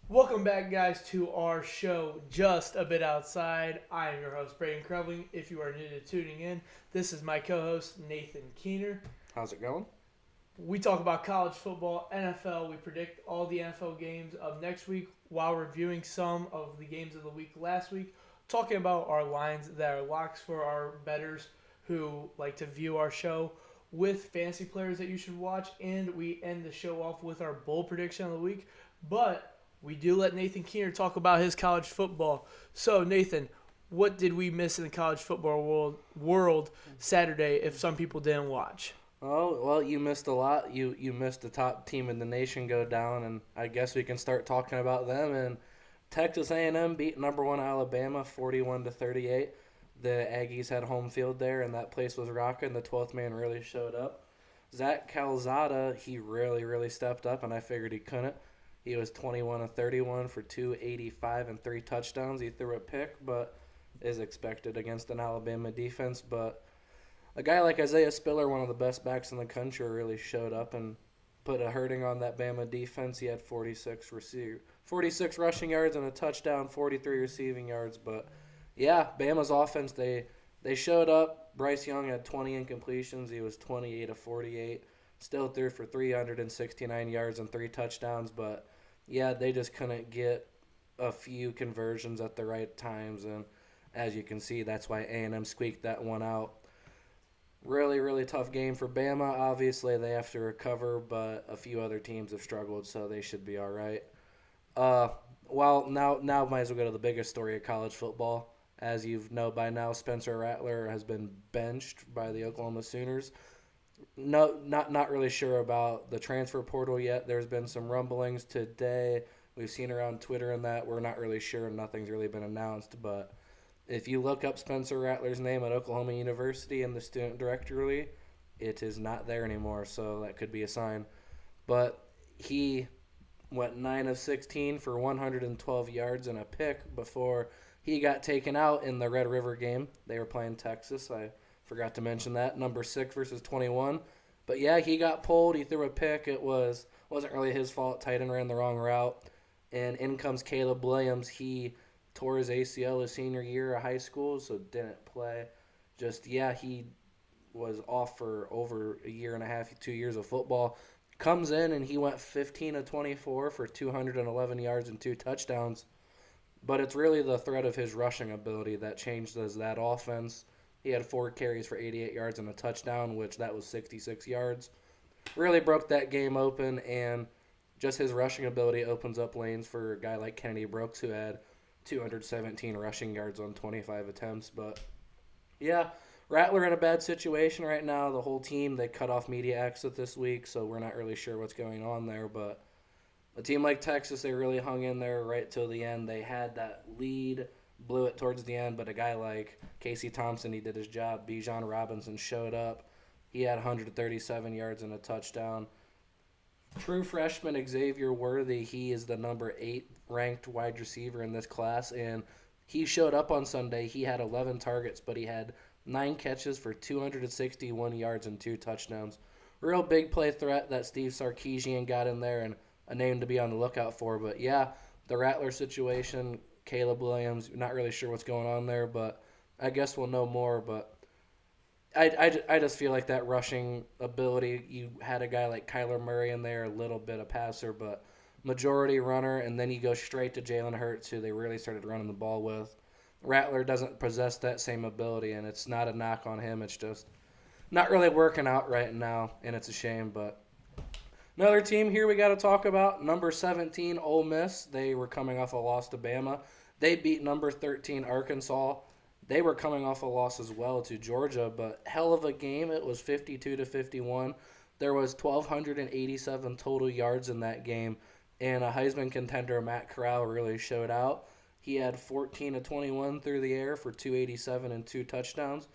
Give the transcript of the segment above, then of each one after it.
Welcome back, guys, to our show, Just a Bit Outside. I am your host, Braden Krevling. If you are new to tuning in, this is my co host, Nathan Keener. How's it going? We talk about college football, NFL. We predict all the NFL games of next week while reviewing some of the games of the week last week, talking about our lines that are locks for our bettors who like to view our show with fantasy players that you should watch, and we end the show off with our bowl prediction of the week. But we do let Nathan Keener talk about his college football. So, Nathan, what did we miss in the college football world Saturday if some people didn't watch? Oh, well, you missed a lot. You missed the top team in the nation go down, and I guess we can start talking about them. And Texas A&M beat number one Alabama 41-38. The Aggies had home field there, and that place was rocking. The 12th man really showed up. Zach Calzada, he really stepped up, and I figured he couldn't. He was 21 of 31 for 285 and three touchdowns. He threw a pick, but is expected against an Alabama defense, but a guy like Isaiah Spiller, one of the best backs in the country, really showed up and put a hurting on that Bama defense. He had 46 rushing yards and a touchdown, 43 receiving yards. But yeah, Bama's offense, they showed up. Bryce Young had 20 incompletions. He was 28 of 48. Still threw for 369 yards and three touchdowns. But yeah, they just couldn't get a few conversions at the right times. And as you can see, that's why A&M squeaked that one out. Really tough game for Bama. Obviously, they have to recover, but a few other teams have struggled, so they should be all right. Uh, now might as well go to the biggest story of college football. As you know by now, Spencer Rattler has been benched by the Oklahoma Sooners. No, not really sure about the transfer portal yet. There's been some rumblings today. We've seen around Twitter and that. We're not really sure. Nothing's really been announced, but if you look up Spencer Rattler's name at Oklahoma University in the student directory, it is not there anymore, so that could be a sign. But he went 9 of 16 for 112 yards and a pick before he got taken out in the Red River game. They were playing Texas. I forgot to mention that. Number 6 versus 21. But yeah, he got pulled. He threw a pick. Wasn't really his fault. Tight end ran the wrong route. And in comes Caleb Williams. He tore his ACL his senior year of high school, so didn't play. He was off for over a year and a half, 2 years of football. Comes in and he went 15 of 24 for 211 yards and two touchdowns. But it's really the threat of his rushing ability that changed that offense. He had 4 carries for 88 yards and a touchdown, which that was 66 yards. Really broke that game open, and just his rushing ability opens up lanes for a guy like Kennedy Brooks, who had 217 rushing yards on 25 attempts. But yeah, Rattler in a bad situation right now. The whole team, they cut off media access this week, so we're not really sure what's going on there. But a team like Texas, they really hung in there right till the end. They had that lead, blew it towards the end, but a guy like Casey Thompson, he did his job. Bijan Robinson showed up. He had 137 yards and a touchdown. True freshman Xavier Worthy, he is the number 8 ranked wide receiver in this class, and he showed up on Sunday. He had 11 targets, but he had 9 catches for 261 yards and 2 touchdowns. Real big play threat that Steve Sarkisian got in there, and a name to be on the lookout for. But yeah, the Rattler situation, Caleb Williams, not really sure what's going on there, but I guess we'll know more. But I just feel like that rushing ability, you had a guy like Kyler Murray in there, a little bit of passer, but majority runner, and then you go straight to Jalen Hurts, who they really started running the ball with. Rattler doesn't possess that same ability, and it's not a knock on him. It's just not really working out right now, and it's a shame. But another team here we got to talk about, number 17, Ole Miss. They were coming off a loss to Bama. They beat number 13, Arkansas. They were coming off a loss as well to Georgia, but hell of a game. It was 52-51. There was 1,287 total yards in that game, and a Heisman contender, Matt Corral, really showed out. He had 14 of 21 through the air for 287 and 2 touchdowns,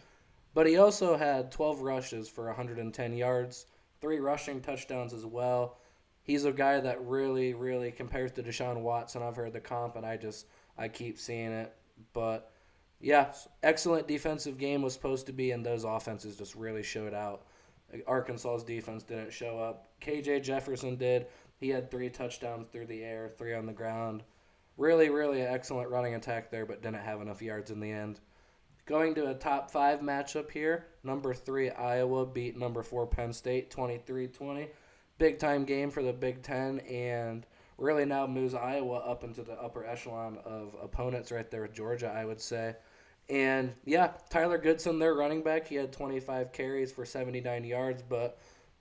but he also had 12 rushes for 110 yards, 3 rushing touchdowns as well. He's a guy that really compares to Deshaun Watson. I've heard the comp, and I keep seeing it, but yeah, excellent defensive game was supposed to be, and those offenses just really showed out. Arkansas's defense didn't show up. KJ Jefferson did. He had 3 touchdowns through the air, 3 on the ground. Really, really excellent running attack there, but didn't have enough yards in the end. Going to a top 5 matchup here, number 3 Iowa beat number 4 Penn State 23-20. Big time game for the Big Ten, and really now moves Iowa up into the upper echelon of opponents right there with Georgia, I would say. And yeah, Tyler Goodson, their running back, he had 25 carries for 79 yards, but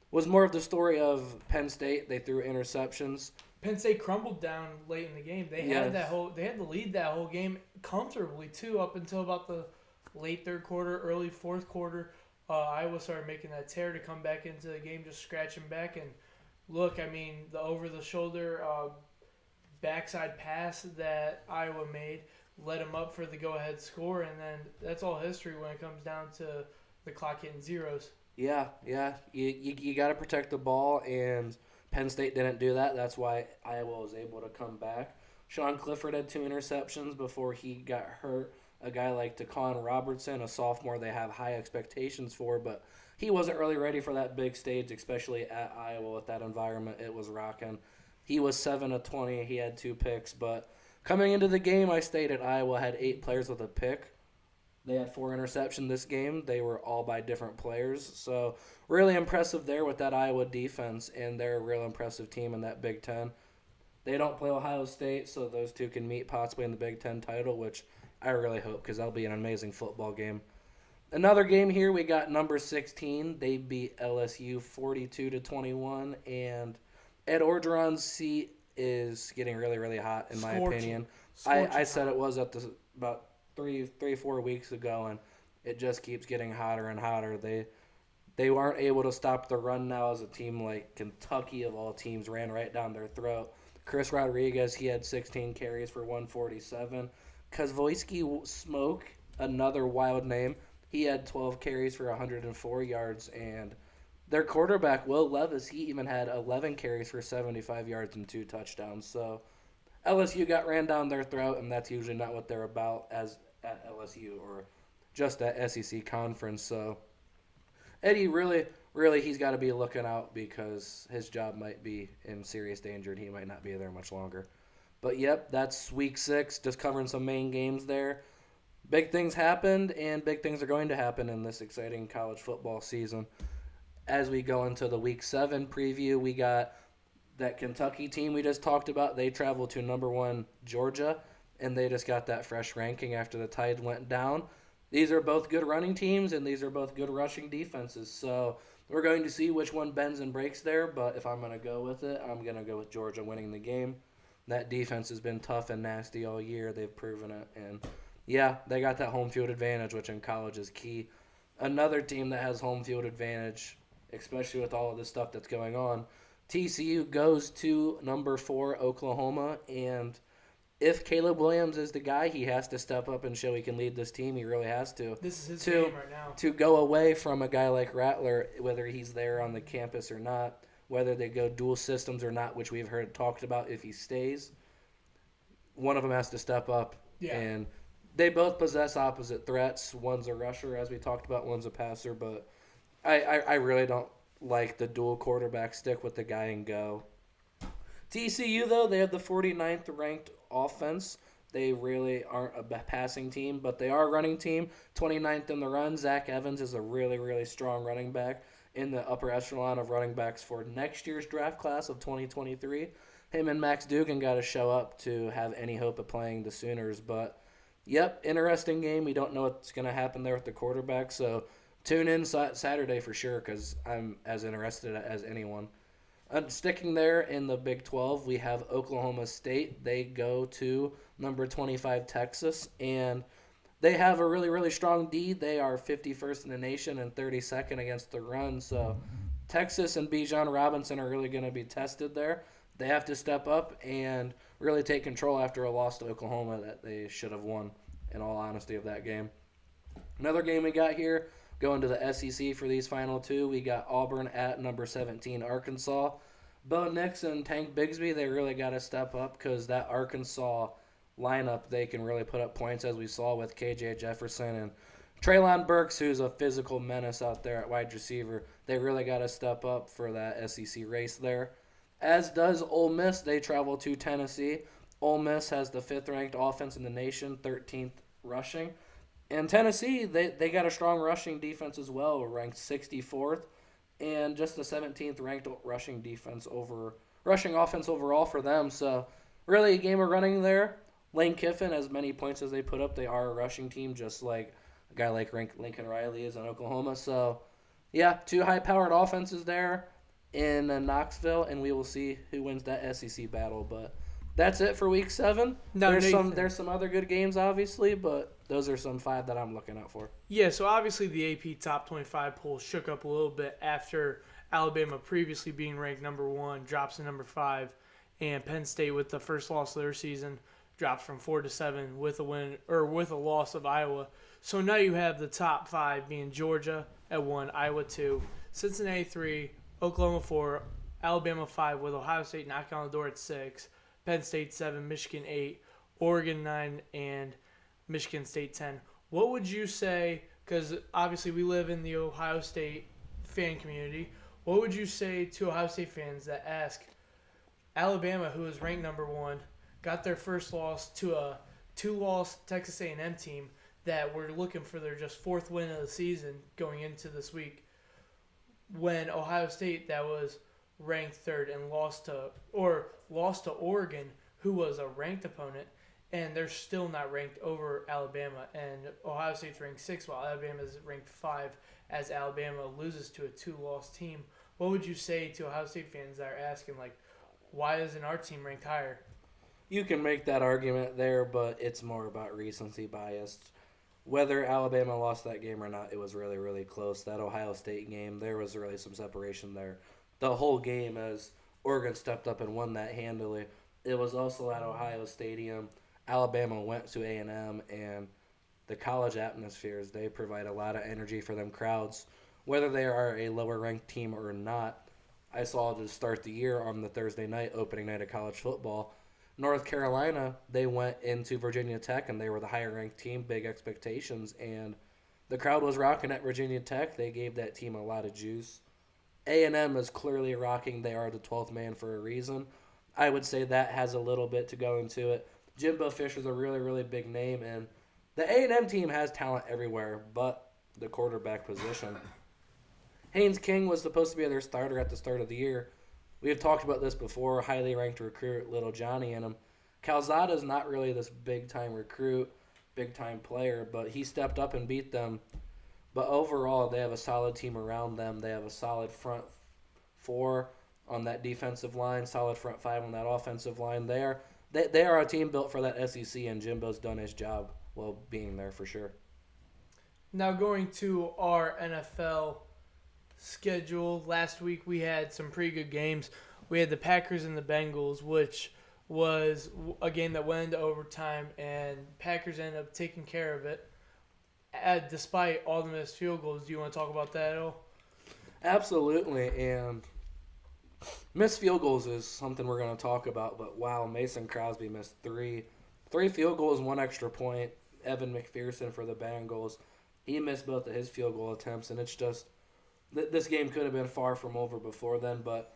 was more of the story of Penn State. They threw interceptions. Penn State crumbled down late in the game. Yes. They had the lead that whole game comfortably too, up until about the late third quarter, early fourth quarter. Iowa started making that tear to come back into the game, just scratching back. And look, I mean, the over the shoulder backside pass that Iowa made led them up for the go ahead score, and then that's all history when it comes down to the clock hitting zeros. Yeah, yeah. You got to protect the ball, and Penn State didn't do that. That's why Iowa was able to come back. Sean Clifford had 2 interceptions before he got hurt. A guy like Taquan Robertson, a sophomore they have high expectations for, but he wasn't really ready for that big stage, especially at Iowa with that environment it was rocking. He was 7 of 20. He had 2 picks, but coming into the game, I stated Iowa had 8 players with a pick. They had 4 interceptions this game. They were all by different players. So really impressive there with that Iowa defense, and they're a real impressive team in that Big Ten. They don't play Ohio State, so those two can meet possibly in the Big Ten title, which I really hope because that'll be an amazing football game. Another game here, we got number 16. They beat LSU 42-21, and Ed Orgeron's seat is getting really, really hot in my opinion. I said it was at the about 4 weeks ago, and it just keeps getting hotter and hotter. They weren't able to stop the run now as a team like Kentucky of all teams ran right down their throat. Chris Rodriguez, he had 16 carries for 147. Kozwoiski Smoke, another wild name, he had 12 carries for 104 yards, and their quarterback Will Levis, he even had 11 carries for 75 yards and 2 touchdowns. So LSU got ran down their throat, and that's usually not what they're about as at LSU or just at SEC conference. So Eddie really, he's got to be looking out because his job might be in serious danger and he might not be there much longer. But yep, that's week 6, just covering some main games there. Big things happened, and big things are going to happen in this exciting college football season. As we go into the week 7 preview, we got that Kentucky team we just talked about. They traveled to number 1 Georgia, and they just got that fresh ranking after the Tide went down. These are both good running teams, and these are both good rushing defenses. So we're going to see which one bends and breaks there, but if I'm going to go with it, I'm going to go with Georgia winning the game. That defense has been tough and nasty all year. They've proven it. And, yeah, they got that home field advantage, which in college is key. Another team that has home field advantage, especially with all of this stuff that's going on, TCU goes to number 4 Oklahoma, and if Caleb Williams is the guy, he has to step up and show he can lead this team. He really has to. This is his game right now. To go away from a guy like Rattler, whether he's there on the campus or not, whether they go dual systems or not, which we've heard talked about if he stays, one of them has to step up. Yeah. And they both possess opposite threats. One's a rusher, as we talked about. One's a passer. But I really don't like the dual quarterback stick with the guy and go. TCU, though, they have the 49th ranked offense. They really aren't a passing team, but they are a running team. 29th in the run. Zach Evans is a really, really strong running back in the upper echelon of running backs for next year's draft class of 2023. Him and Max Dugan got to show up to have any hope of playing the Sooners. But, yep, interesting game. We don't know what's going to happen there with the quarterback, so tune in Saturday for sure because I'm as interested as anyone. Sticking there in the Big 12, we have Oklahoma State. They go to number 25 Texas, and they have a really, really strong D. They are 51st in the nation and 32nd against the run. So Texas and Bijan Robinson are really going to be tested there. They have to step up and really take control after a loss to Oklahoma that they should have won, in all honesty, of that game. Another game we got here, going to the SEC for these final 2, we got Auburn at number 17 Arkansas. Bo Nix and Tank Bigsby, they really got to step up because that Arkansas lineup, they can really put up points as we saw with KJ Jefferson and Treylon Burks, who's a physical menace out there at wide receiver. They really got to step up for that SEC race there. As does Ole Miss. They travel to Tennessee. Ole Miss has the fifth-ranked offense in the nation, 13th rushing. And Tennessee, they got a strong rushing defense as well, ranked 64th, and just the 17th ranked rushing offense overall for them. So really a game of running there. Lane Kiffin, as many points as they put up, they are a rushing team, just like a guy like Lincoln Riley is in Oklahoma. So yeah, two high-powered offenses there in Knoxville, and we will see who wins that SEC battle. But that's it for Week 7. Now, Nathan, There's some other good games, obviously, but those are some 5 that I'm looking out for. yeah, so obviously the AP Top 25 poll shook up a little bit after Alabama, previously being ranked number 1, drops to number 5, and Penn State, with the first loss of their season, drops from 4 to 7 with a win or with a loss of Iowa. So now you have the top 5 being Georgia at 1, Iowa 2, Cincinnati 3, Oklahoma 4, Alabama 5, with Ohio State knocking on the door at 6, Penn State 7, Michigan 8, Oregon 9, and Michigan State 10. What would you say, because obviously we live in the Ohio State fan community, what would you say to Ohio State fans that ask Alabama, who is ranked number 1, got their first loss to a 2-loss Texas A&M team that were looking for their just 4th win of the season going into this week, when Ohio State, that was ranked 3rd and lost to Oregon, who was a ranked opponent, and they're still not ranked over Alabama, and Ohio State's ranked 6th while Alabama is ranked 5, as Alabama loses to a 2-loss team. What would you say to Ohio State fans that are asking, like, why isn't our team ranked higher? You can make that argument there, but it's more about recency bias. Whether Alabama lost that game or not, it was really, really close. That Ohio State game, there was really some separation there. The whole game, as Oregon stepped up and won that handily, it was also at Ohio Stadium. Alabama went to A&M, and the college atmospheres, they provide a lot of energy for them crowds, whether they are a lower-ranked team or not. I saw to start the year on the Thursday night, opening night of college football, North Carolina, they went into Virginia Tech, and they were the higher-ranked team, big expectations, and the crowd was rocking at Virginia Tech. They gave that team a lot of juice. A&M is clearly rocking. They are the 12th man for a reason. I would say that has a little bit to go into it. Jimbo Fisher's a really, really big name, and the A&M team has talent everywhere but the quarterback position. Haynes King was supposed to be their starter at the start of the year. We have talked about this before, highly ranked recruit, little Johnny in him. Calzada's not really this big-time recruit, big-time player, but he stepped up and beat them. But overall, they have a solid team around them. They have a solid front 4 on that defensive line, solid front 5 on that offensive line. They are a team built for that SEC, and Jimbo's done his job while being there for sure. Now going to our NFL schedule. Last week we had some pretty good games. We had the Packers and the Bengals, which was a game that went into overtime, and Packers ended up taking care of it despite all the missed field goals. Do you want to talk about that at all? Absolutely, and missed field goals is something we're going to talk about, but wow, Mason Crosby missed three field goals, 1 extra point. Evan McPherson for the Bengals, he missed both of his field goal attempts, and it's just this game could have been far from over before then, but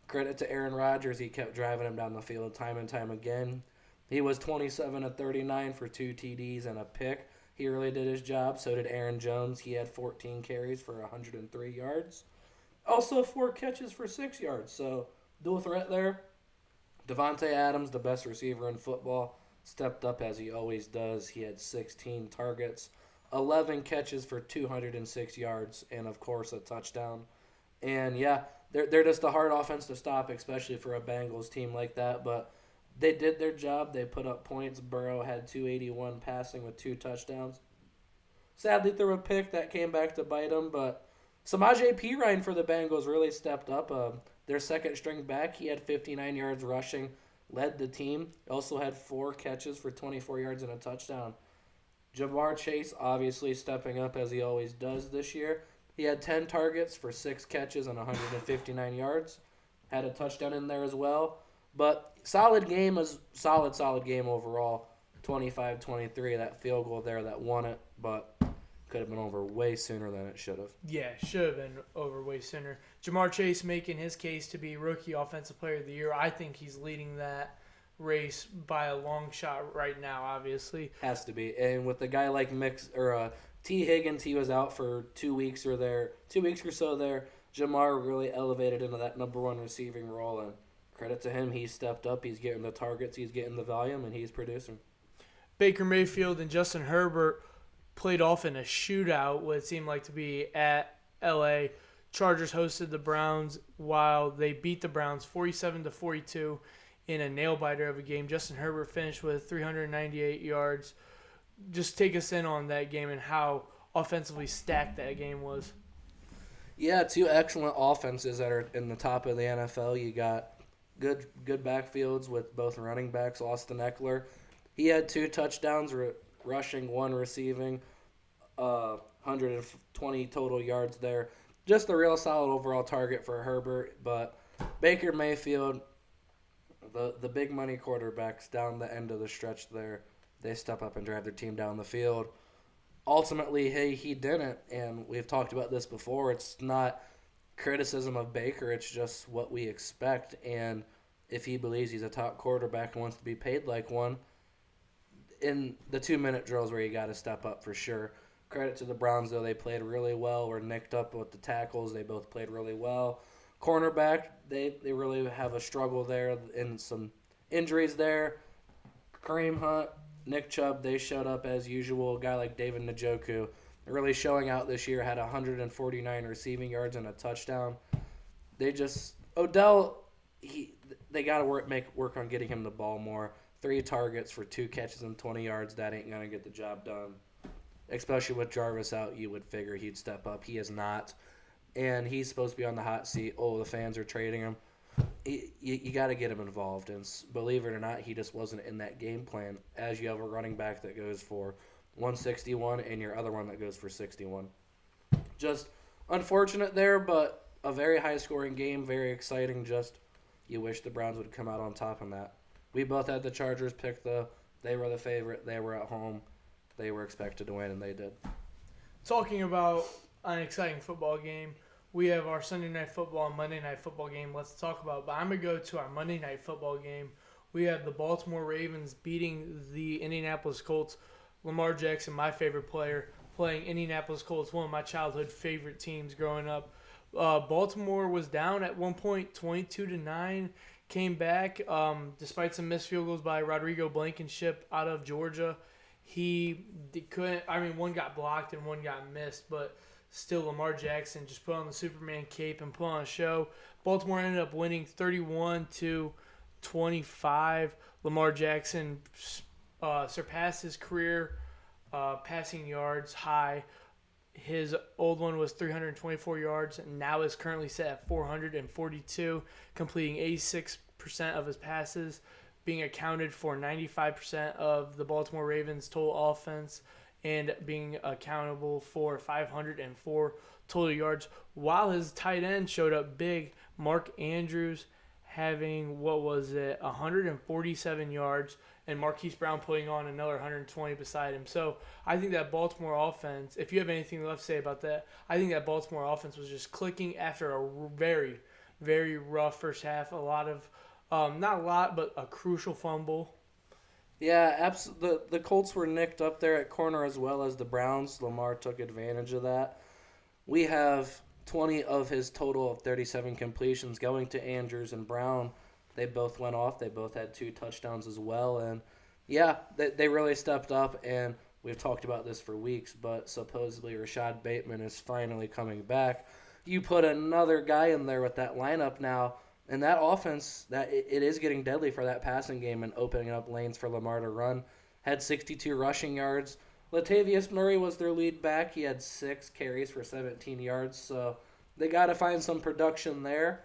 credit to Aaron Rodgers. He kept driving him down the field time and time again. He was 27 of 39 for 2 TDs and a pick. He really did his job. So did Aaron Jones. He had 14 carries for 103 yards. Also 4 catches for 6 yards. So dual threat there. Devontae Adams, the best receiver in football, stepped up as he always does. He had 16 targets, 11 catches for 206 yards, and, of course, a touchdown. And, yeah, they're just a hard offense to stop, especially for a Bengals team like that. But they did their job. They put up points. Burrow had 281 passing with 2 touchdowns. Sadly, threw a pick that came back to bite him. But Samaje Perine for the Bengals really stepped up. Their second-string back, he had 59 yards rushing, led the team. Also had 4 catches for 24 yards and a touchdown. Jamar Chase obviously stepping up as he always does this year. He had 10 targets for 6 catches and 159 yards. Had a touchdown in there as well. But solid game overall. 25-23, that field goal there that won it. But could have been over way sooner than it should have. Yeah, should have been over way sooner. Jamar Chase making his case to be Rookie Offensive Player of the Year. I think he's leading that race by a long shot right now, obviously. Has to be. And with a guy like T. Higgins, he was out for 2 weeks or so there. Jamar really elevated into that number one receiving role, and credit to him, he's stepped up. He's getting the targets, he's getting the volume, and he's producing. Baker Mayfield and Justin Herbert played off in a shootout, what it seemed like to be at L.A. Chargers hosted the Browns while they beat the Browns 47-42 in a nail-biter of a game. Justin Herbert finished with 398 yards. Just take us in on that game and how offensively stacked that game was. Yeah, two excellent offenses that are in the top of the NFL. You got good backfields with both running backs. Austin Eckler, he had 2 touchdowns, rushing, 1 receiving, 120 total yards there. Just a real solid overall target for Herbert. But Baker Mayfield, the big money quarterbacks down the end of the stretch there, they step up and drive their team down the field. Ultimately, hey, he didn't, and we've talked about this before. It's not criticism of Baker, it's just what we expect. And if he believes he's a top quarterback and wants to be paid like one, in the 2-minute drills where you got to step up for sure. Credit to the Browns, though. They played really well. Were nicked up with the tackles. They both played really well. Cornerback, they really have a struggle there and some injuries there. Kareem Hunt, Nick Chubb, they showed up as usual. A guy like David Njoku really showing out this year, had 149 receiving yards and a touchdown. Odell, they got to work on getting him the ball more. 3 targets for 2 catches and 20 yards. That ain't going to get the job done. Especially with Jarvis out, you would figure he'd step up. He is not. And he's supposed to be on the hot seat. Oh, the fans are trading him. You got to get him involved. And believe it or not, he just wasn't in that game plan, as you have a running back that goes for 161 and your other one that goes for 61. Just unfortunate there, but a very high-scoring game, very exciting. Just you wish the Browns would come out on top in that. We both had the Chargers pick they were the favorite. They were at home. They were expected to win, and they did. Talking about an exciting football game, we have our Sunday Night Football and Monday Night Football game. Let's talk about, but I'm going to go to our Monday Night Football game. We have the Baltimore Ravens beating the Indianapolis Colts. Lamar Jackson, my favorite player, playing Indianapolis Colts, one of my childhood favorite teams growing up. Baltimore was down at one point, 22-9. Came back despite some missed field goals by Rodrigo Blankenship out of Georgia. He couldn't. I mean, one got blocked and one got missed, but still, Lamar Jackson just put on the Superman cape and put on a show. Baltimore ended up winning 31-25. Lamar Jackson surpassed his career passing yards high. His old one was 324 yards, and now is currently set at 442, completing 86% of his passes, being accounted for 95% of the Baltimore Ravens' total offense, and being accountable for 504 total yards, while his tight end showed up big. Mark Andrews having, 147 yards, and Marquise Brown putting on another 120 beside him. So I think that Baltimore offense, if you have anything left to say about that, I think that Baltimore offense was just clicking after a very, very rough first half. A lot of, not a lot, but a crucial fumble. Yeah, absolutely. The Colts were nicked up there at corner as well as the Browns. Lamar took advantage of that. We have 20 of his total of 37 completions going to Andrews and Brown. They both went off. They both had 2 touchdowns as well. And, yeah, they really stepped up. And we've talked about this for weeks, but supposedly Rashad Bateman is finally coming back. You put another guy in there with that lineup now, and that offense, it is getting deadly for that passing game and opening up lanes for Lamar to run. Had 62 rushing yards. Latavius Murray was their lead back. He had 6 carries for 17 yards. So they got to find some production there.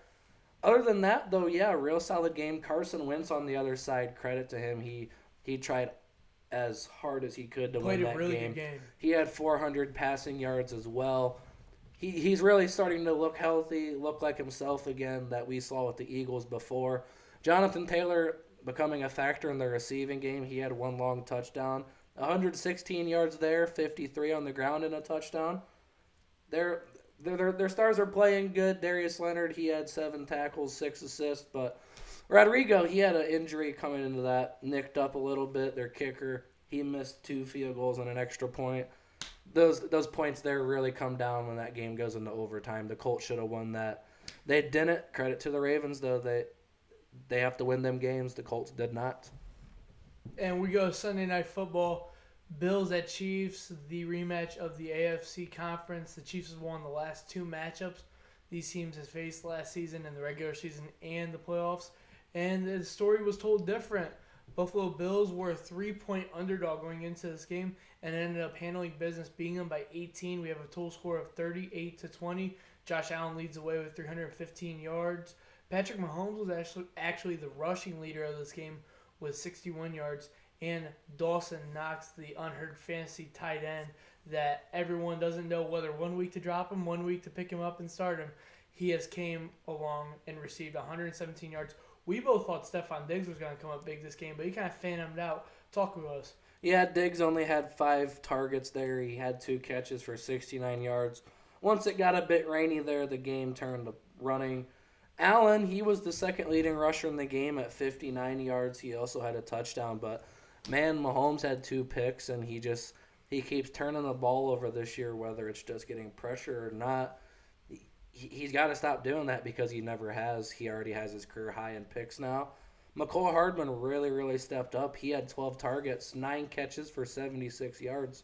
Other than that, though, yeah, real solid game. Carson Wentz on the other side, credit to him. He tried as hard as he could to win that game. Played a really good game. He had 400 passing yards as well. He's really starting to look healthy, look like himself again that we saw with the Eagles before. Jonathan Taylor becoming a factor in the receiving game. He had 1 long touchdown. 116 yards there, 53 on the ground and a touchdown. Their stars are playing good. Darius Leonard, he had 7 tackles, 6 assists, but Rodrigo, he had an injury coming into that, nicked up a little bit. Their kicker, he missed 2 field goals and an extra point. Those points there really come down when that game goes into overtime. The Colts should have won that. They didn't. Credit to the Ravens though. They have to win them games. The Colts did not. And we go Sunday Night Football. Bills at Chiefs, the rematch of the AFC Conference. The Chiefs have won the last 2 matchups these teams have faced last season in the regular season and the playoffs. And the story was told different. Buffalo Bills were a 3-point underdog going into this game and ended up handling business, beating them by 18. We have a total score of 38-20. Josh Allen leads the way with 315 yards. Patrick Mahomes was actually the rushing leader of this game with 61 yards. And Dawson Knox, the unheard fantasy tight end that everyone doesn't know whether 1 week to drop him, 1 week to pick him up and start him. He has came along and received 117 yards. We both thought Stephon Diggs was going to come up big this game, but he kind of phantomed out. Talk with us. Yeah, Diggs only had 5 targets there. He had 2 catches for 69 yards. Once it got a bit rainy there, the game turned to running. Allen, he was the second leading rusher in the game at 59 yards. He also had a touchdown, but man, Mahomes had 2 picks, and he keeps turning the ball over this year, whether it's just getting pressure or not. He's got to stop doing that because he never has. He already has his career high in picks now. McCole Hardman really, really stepped up. He had 12 targets, 9 catches for 76 yards.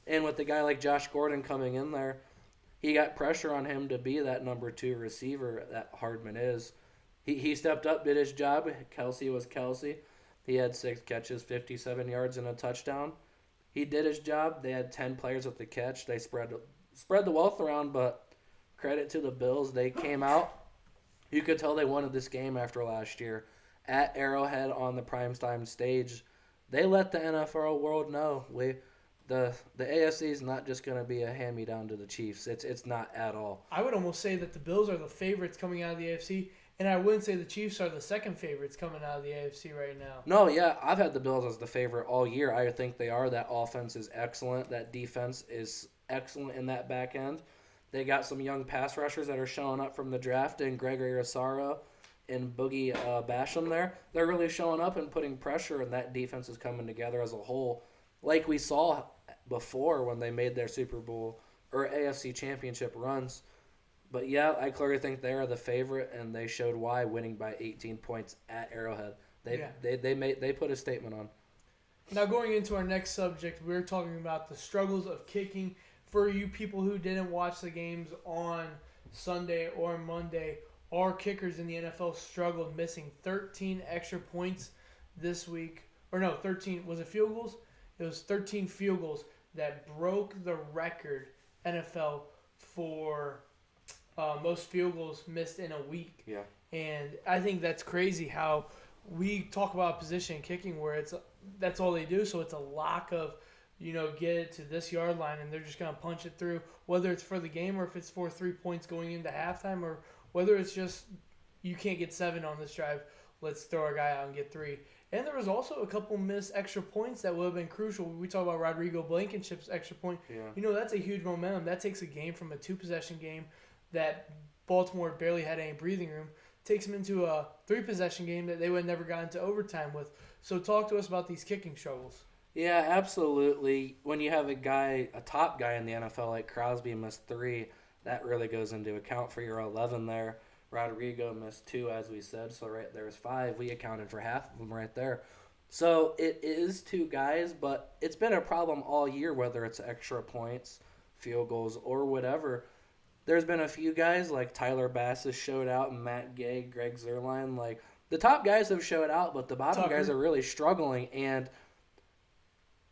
And with a guy like Josh Gordon coming in there, he got pressure on him to be that number 2 receiver that Hardman is. He stepped up, did his job. Kelsey was Kelsey. He had 6 catches, 57 yards, and a touchdown. He did his job. They had 10 players with the catch. They spread the wealth around, but credit to the Bills. They came out. You could tell they wanted this game after last year. At Arrowhead on the primetime stage, they let the NFL world know the AFC is not just going to be a hand-me-down to the Chiefs. It's not at all. I would almost say that the Bills are the favorites coming out of the AFC, and I wouldn't say the Chiefs are the second favorites coming out of the AFC right now. No, yeah, I've had the Bills as the favorite all year. I think they are. That offense is excellent. That defense is excellent in that back end. They got some young pass rushers that are showing up from the draft, and Gregory Rosario and Boogie Basham there. They're really showing up and putting pressure, and that defense is coming together as a whole, like we saw before when they made their Super Bowl or AFC championship runs. But yeah, I clearly think they are the favorite, and they showed why, winning by 18 points at Arrowhead. They put a statement on. Now going into our next subject, we're talking about the struggles of kicking. For you people who didn't watch the games on Sunday or Monday, our kickers in the NFL struggled, missing 13 extra points this week. Or no, 13. Was it field goals? It was 13 field goals that broke the record NFL for most field goals missed in a week. Yeah. And I think that's crazy how we talk about position kicking where that's all they do. So it's a lock of, get it to this yard line and they're just going to punch it through, whether it's for the game or if it's for 3 points going into halftime, or whether it's just you can't get 7 on this drive, let's throw our guy out and get 3. And there was also a couple missed extra points that would have been crucial. We talk about Rodrigo Blankenship's extra point. Yeah. That's a huge momentum. That takes a game from a 2-possession game that Baltimore barely had any breathing room, takes them into a 3-possession game that they would have never gotten to overtime with. So talk to us about these kicking struggles. Yeah, absolutely. When you have a top guy in the NFL like Crosby missed 3, that really goes into account for your 11 there. Rodrigo missed 2, as we said, so right there's 5. We accounted for half of them right there. So it is 2 guys, but it's been a problem all year, whether it's extra points, field goals, or whatever. There's been a few guys like Tyler Bass has showed out, Matt Gay, Greg Zuerlein. Like, the top guys have showed out, but the bottom guys are really struggling, and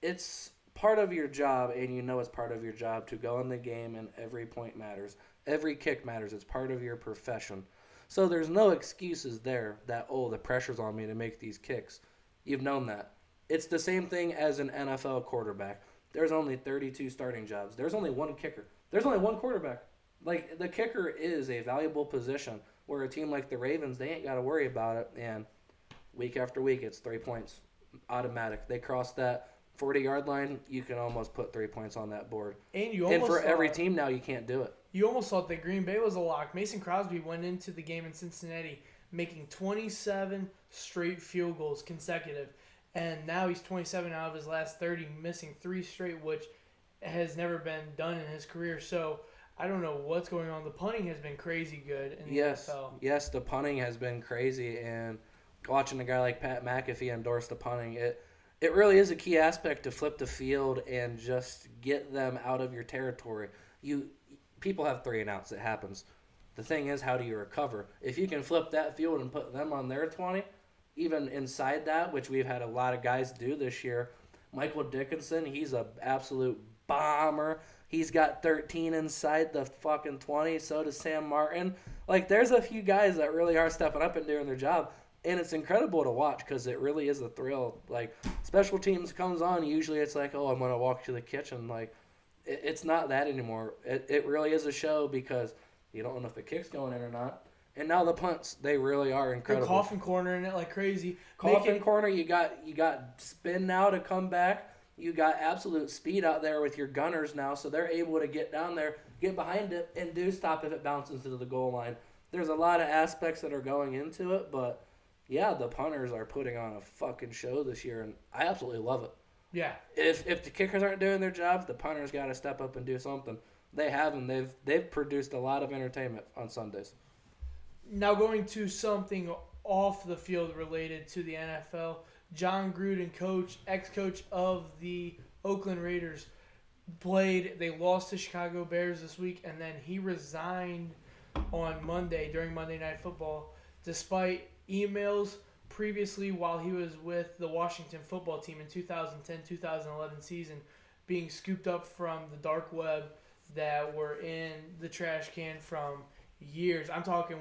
it's part of your job, and it's part of your job to go in the game, and every point matters. Every kick matters. It's part of your profession. So there's no excuses there that, the pressure's on me to make these kicks. You've known that. It's the same thing as an NFL quarterback. There's only 32 starting jobs. There's only one kicker. There's only one quarterback. Like, the kicker is a valuable position where a team like the Ravens, they ain't got to worry about it. And week after week, it's 3 points. Automatic. They cross that. 40-yard line, you can almost put 3 points on that board. And you And almost for every thought, team now, you can't do it. you almost thought that Green Bay was a lock. Mason Crosby went into the game in Cincinnati making 27 straight field goals consecutive, and now he's 27 out of his last 30, missing 3 straight, which has never been done in his career. So I don't know what's going on. The punting has been crazy good in the NFL. Yes, the punting has been crazy, and watching a guy like Pat McAfee endorse the punting, it really is a key aspect to flip the field and just get them out of your territory. People have 3 and outs. It happens. The thing is, how do you recover? If you can flip that field and put them on their 20, even inside that, which we've had a lot of guys do this year. Michael Dickinson, he's an absolute bomber. He's got 13 inside the fucking 20. So does Sam Martin. Like, there's a few guys that really are stepping up and doing their job. And it's incredible to watch because it really is a thrill. Like, special teams comes on, usually it's like, oh, I'm going to walk to the kitchen. Like, it's not that anymore. It really is a show because you don't know if the kick's going in or not. And now the punts, they really are incredible. The coffin corner in it like crazy. Coffin corner, you got spin now to come back. You got absolute speed out there with your gunners now, so they're able to get down there, get behind it, and do stop if it bounces to the goal line. There's a lot of aspects that are going into it, but yeah, the punters are putting on a fucking show this year, and I absolutely love it. Yeah. If the kickers aren't doing their jobs, the punters got to step up and do something. They have, and they've produced a lot of entertainment on Sundays. Now going to something off the field related to the NFL, John Gruden, ex-coach of the Oakland Raiders, they lost to Chicago Bears this week, and then he resigned on Monday during Monday Night Football, despite emails previously while he was with the Washington football team in 2010-2011 season being scooped up from the dark web that were in the trash can from years.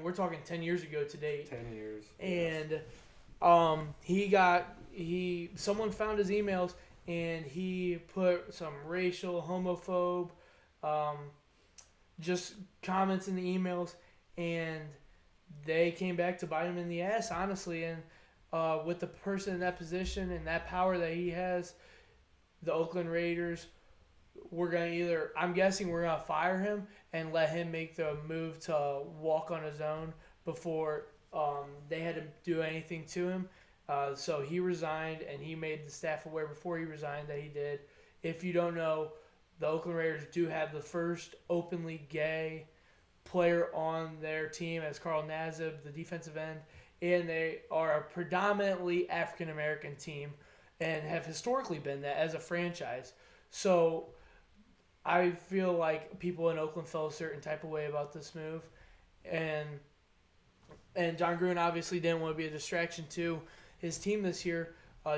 We're talking 10 years ago to date. 10 years. And someone found his emails and he put some racial, homophobe, just comments in the emails, and they came back to bite him in the ass, honestly. And with the person in that position and that power that he has, the Oakland Raiders, I'm guessing we're going to fire him and let him make the move to walk on his own before they had to do anything to him. So he resigned, and he made the staff aware before he resigned that he did. If you don't know, the Oakland Raiders do have the first openly gay player on their team as Carl Nassib, the defensive end, and they are a predominantly African-American team and have historically been that as a franchise. So I feel like people in Oakland felt a certain type of way about this move, and John Gruden obviously didn't want to be a distraction to his team this year.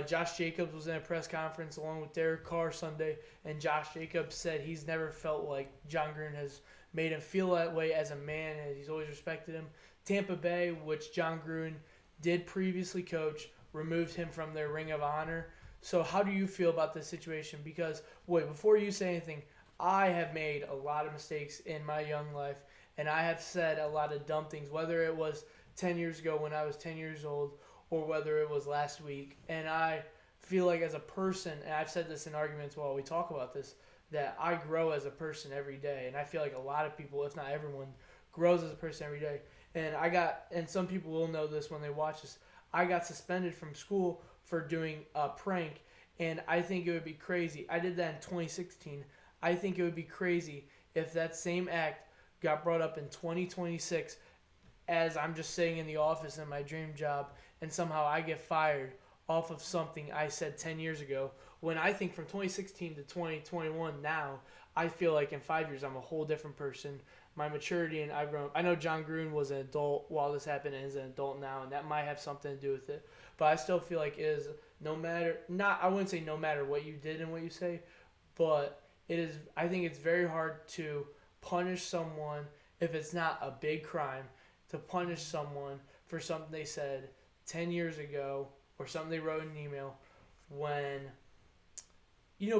Josh Jacobs was in a press conference along with Derek Carr Sunday, and Josh Jacobs said he's never felt like John Gruden has made him feel that way as a man, and he's always respected him. Tampa Bay, which John Gruden did previously coach, removed him from their Ring of Honor. So how do you feel about this situation? Because, before you say anything, I have made a lot of mistakes in my young life, and I have said a lot of dumb things, whether it was 10 years ago when I was 10 years old or whether it was last week. And I feel like as a person, and I've said this in arguments while we talk about this, that I grow as a person every day. And I feel like a lot of people, if not everyone, grows as a person every day. And some people will know this when they watch this, I got suspended from school for doing a prank, and I think it would be crazy. I did that in 2016. I think it would be crazy if that same act got brought up in 2026 as I'm just sitting in the office in my dream job, and somehow I get fired off of something I said 10 years ago, when I think from 2016 to 2021 now, I feel like in 5 years I'm a whole different person. My maturity, and I've grown. I know John Gruden was an adult while this happened and is an adult now, and that might have something to do with it. But I still feel like I wouldn't say no matter what you did and what you say, but I think it's very hard to punish someone if it's not a big crime, to punish someone for something they said 10 years ago or something they wrote in an email when,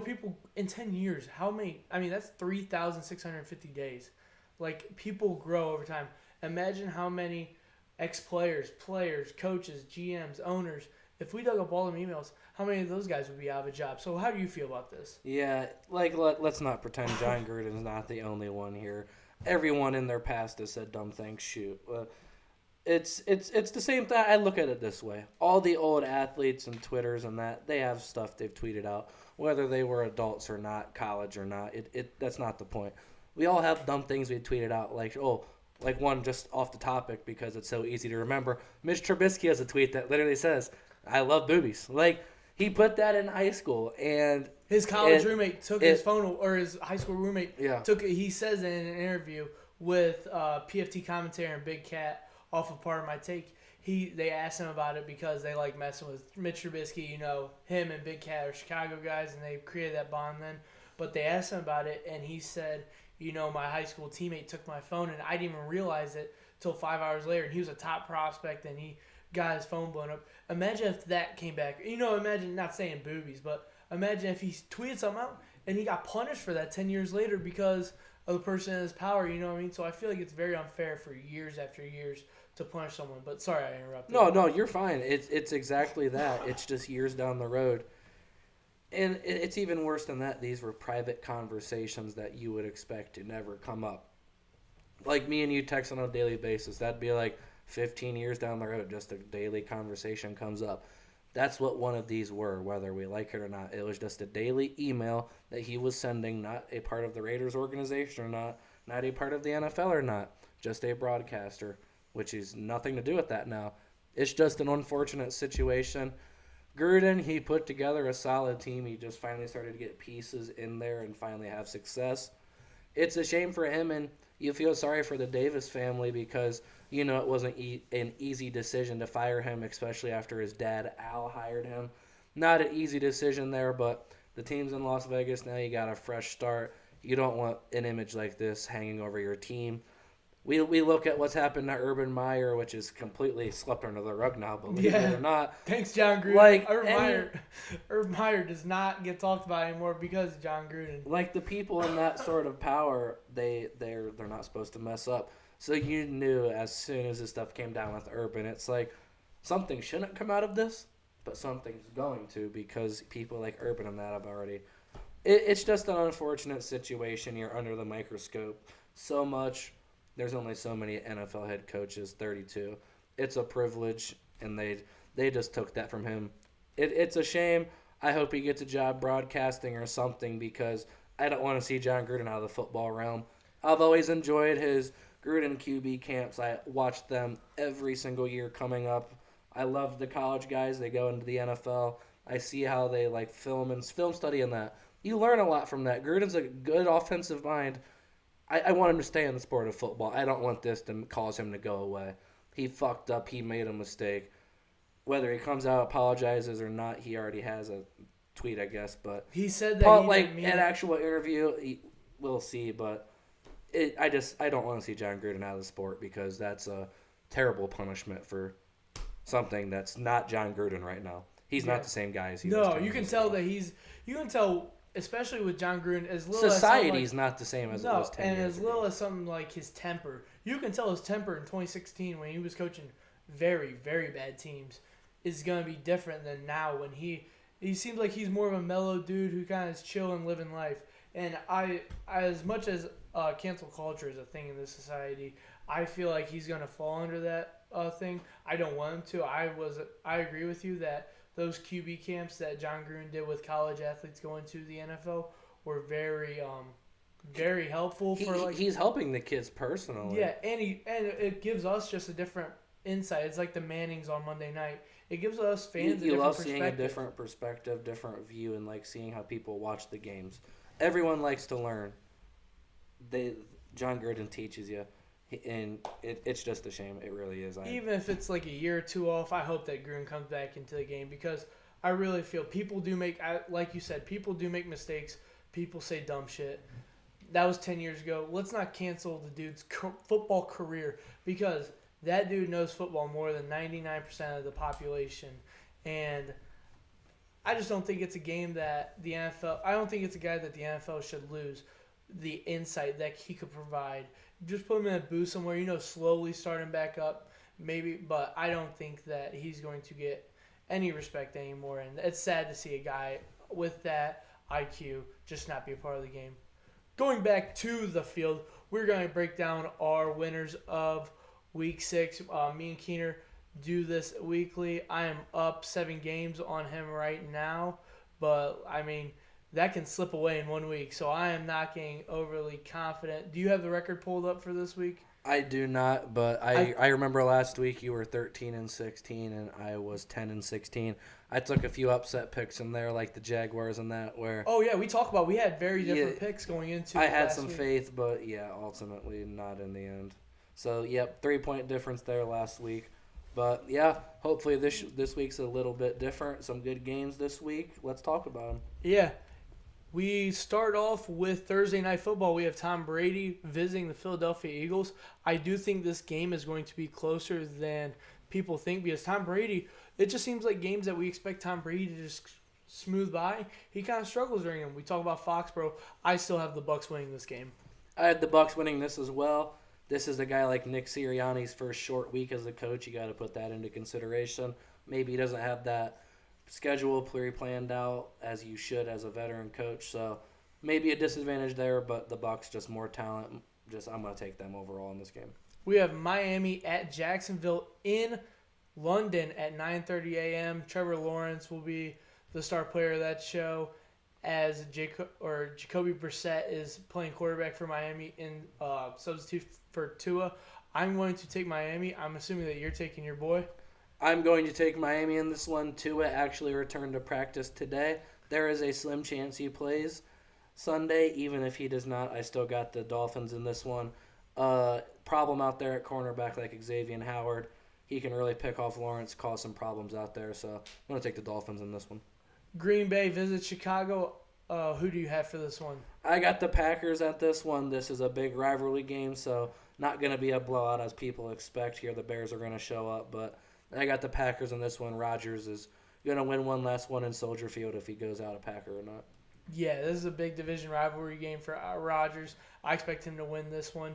people in 10 years, that's 3,650 days. Like, people grow over time. Imagine how many ex-players, players, coaches, GMs, owners, if we dug up all them emails, how many of those guys would be out of a job? So how do you feel about this? Yeah, let's not pretend John Gruden's not the only one here. Everyone in their past has said dumb things. Shoot, it's the same thing. I look at it this way: all the old athletes and Twitters and that they have stuff they've tweeted out, whether they were adults or not, college or not. It that's not the point. We all have dumb things we tweeted out, like one just off the topic because it's so easy to remember. Mitch Trubisky has a tweet that literally says, "I love boobies." Like he put that in high school, and his college roommate took his phone, or his high school roommate took it. He says in an interview with PFT commentator and Big Cat off of Part of My Take. They asked him about it because they like messing with Mitch Trubisky. You know, him and Big Cat are Chicago guys, and they created that bond then. But they asked him about it, and he said, you know, my high school teammate took my phone, and I didn't even realize it till 5 hours later. And he was a top prospect, and he got his phone blown up. Imagine if that came back. You know, imagine, not saying boobies, but imagine if he tweeted something out, and he got punished for that 10 years later because of the person in his power, you know what I mean? So I feel like it's very unfair for years after years to punish someone. But sorry I interrupted. No, you're fine. It's exactly that. It's just years down the road. And it's even worse than that. These were private conversations that you would expect to never come up. Like me and you text on a daily basis. That'd be like 15 years down the road. Just a daily conversation comes up. That's what one of these were, whether we like it or not. It was just a daily email that he was sending, not a part of the Raiders organization or not a part of the NFL or not. Just a broadcaster, which is nothing to do with that now. It's just an unfortunate situation. Gruden, he put together a solid team. He just finally started to get pieces in there and finally have success. It's a shame for him, and you feel sorry for the Davis family because, you know, it wasn't an easy decision to fire him, especially after his dad, Al, hired him. Not an easy decision there, but the team's in Las Vegas now. You got a fresh start. You don't want an image like this hanging over your team. We look at what's happened to Urban Meyer, which is completely swept under the rug now, believe it or not. Thanks, John Gruden. Urban Meyer does not get talked about anymore because of John Gruden. Like the people in that sort of power, they're not supposed to mess up. So you knew as soon as this stuff came down with Urban, it's like something shouldn't come out of this, but something's going to because people like Urban and that have already. It's just an unfortunate situation. You're under the microscope so much. There's only so many NFL head coaches, 32. It's a privilege, and they just took that from him. It's a shame. I hope he gets a job broadcasting or something because I don't want to see John Gruden out of the football realm. I've always enjoyed his Gruden QB camps. I watched them every single year coming up. I love the college guys. They go into the NFL. I see how they like film study and that. You learn a lot from that. Gruden's a good offensive mind. I want him to stay in the sport of football. I don't want this to cause him to go away. He fucked up. He made a mistake. Whether he comes out, apologizes or not, he already has a tweet, I guess. But he said that an actual interview, we'll see. But I don't want to see John Gruden out of the sport because that's a terrible punishment for something that's not John Gruden right now. He's not the same guy as he was. No, you can tell that you can tell. Especially with John Gruden, as little society's not the same as it was 10 years ago. And as little as something like his temper. You can tell his temper in 2016 when he was coaching very, very bad teams is going to be different than now when he seems like he's more of a mellow dude who kind of is chill and living life. And I as much as cancel culture is a thing in this society, I feel like he's going to fall under that thing. I don't want him to. I agree with you that those QB camps that John Gruden did with college athletes going to the NFL were very, very helpful he's helping the kids personally. Yeah, and it gives us just a different insight. It's like the Mannings on Monday night. It gives us fans you love seeing a different perspective, different view, and like seeing how people watch the games. Everyone likes to learn. John Gruden teaches you. And it's just a shame. It really is. Even if it's like a year or two off, I hope that Gruden comes back into the game because I really feel people do make, like you said, people do make mistakes. People say dumb shit. That was 10 years ago. Let's not cancel the dude's football career because that dude knows football more than 99% of the population. And I just don't think it's a game that the NFL – I don't think it's a guy that the NFL should lose the insight that he could provide. Just put him in a booth somewhere, slowly start him back up, maybe. But I don't think that he's going to get any respect anymore. And it's sad to see a guy with that IQ just not be a part of the game. Going back to the field, we're going to break down our winners of Week 6. Me and Keener do this weekly. I am up 7 games on him right now, but I mean that can slip away in 1 week, so I am not getting overly confident. Do you have the record pulled up for this week? I do not, but I remember last week you were 13-16 and I was 10-16. I took a few upset picks in there, like the Jaguars and that, where Oh yeah, we had very different picks going into. I had last some week. faith, but yeah, ultimately not in the end. So yep, 3-point difference there last week. But yeah, hopefully this week's a little bit different. Some good games this week. Let's talk about them. Yeah. We start off with Thursday Night Football. We have Tom Brady visiting the Philadelphia Eagles. I do think this game is going to be closer than people think because Tom Brady, it just seems like games that we expect Tom Brady to just smooth by, he kind of struggles during them. We talk about Foxborough. I still have the Bucs winning this game. I had the Bucks winning this as well. This is a guy like Nick Sirianni's first short week as a coach. You got to put that into consideration. Maybe he doesn't have that schedule pre-planned out as you should as a veteran coach. So maybe a disadvantage there, but the Bucks just more talent. I'm going to take them overall in this game. We have Miami at Jacksonville in London at 9:30 a.m. Trevor Lawrence will be the star player of that show as Jacoby Brissett is playing quarterback for Miami in substitute for Tua. I'm going to take Miami. I'm assuming that you're taking your boy. I'm going to take Miami in this one. Tua actually returned to practice today. There is a slim chance he plays Sunday. Even if he does not, I still got the Dolphins in this one. Problem out there at cornerback like Xavier Howard. He can really pick off Lawrence, cause some problems out there. So I'm going to take the Dolphins in this one. Green Bay visits Chicago. Who do you have for this one? I got the Packers at this one. This is a big rivalry game, so not going to be a blowout as people expect here. The Bears are going to show up, but I got the Packers in this one. Rodgers is going to win one last one in Soldier Field if he goes out a Packer or not. Yeah, this is a big division rivalry game for Rodgers. I expect him to win this one.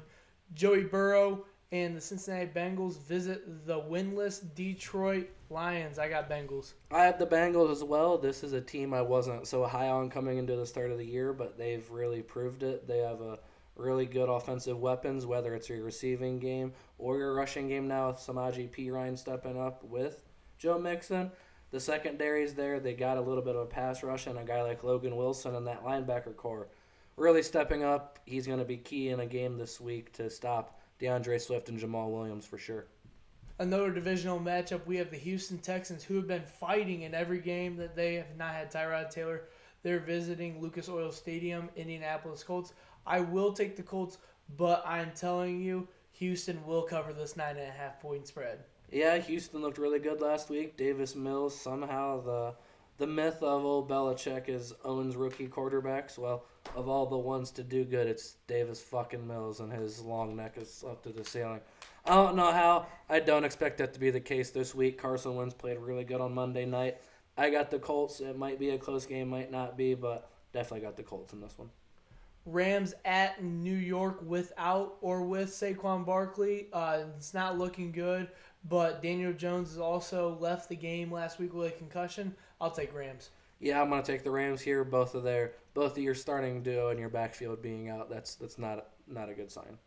Joey Burrow and the Cincinnati Bengals visit the winless Detroit Lions. I got Bengals. I have the Bengals as well. This is a team I wasn't so high on coming into the start of the year, but they've really proved it. They have a really good offensive weapons, whether it's your receiving game or your rushing game now with Samaje Perine stepping up with Joe Mixon. The secondary's there. They got a little bit of a pass rush and a guy like Logan Wilson in that linebacker core really stepping up. He's going to be key in a game this week to stop DeAndre Swift and Jamal Williams for sure. Another divisional matchup, we have the Houston Texans who have been fighting in every game that they have not had Tyrod Taylor. They're visiting Lucas Oil Stadium, Indianapolis Colts. I will take the Colts, but I'm telling you, Houston will cover this 9.5-point spread. Yeah, Houston looked really good last week. Davis Mills, somehow the myth of old Belichick is owns rookie quarterbacks. Well, of all the ones to do good, it's Davis fucking Mills, and his long neck is up to the ceiling. I don't know how. I don't expect that to be the case this week. Carson Wentz played really good on Monday night. I got the Colts. It might be a close game, might not be, but definitely got the Colts in this one. Rams at New York without or with Saquon Barkley. It's not looking good, but Daniel Jones has also left the game last week with a concussion. I'll take Rams. Yeah, I'm gonna take the Rams here. Both of your starting duo and your backfield being out. That's not a good sign.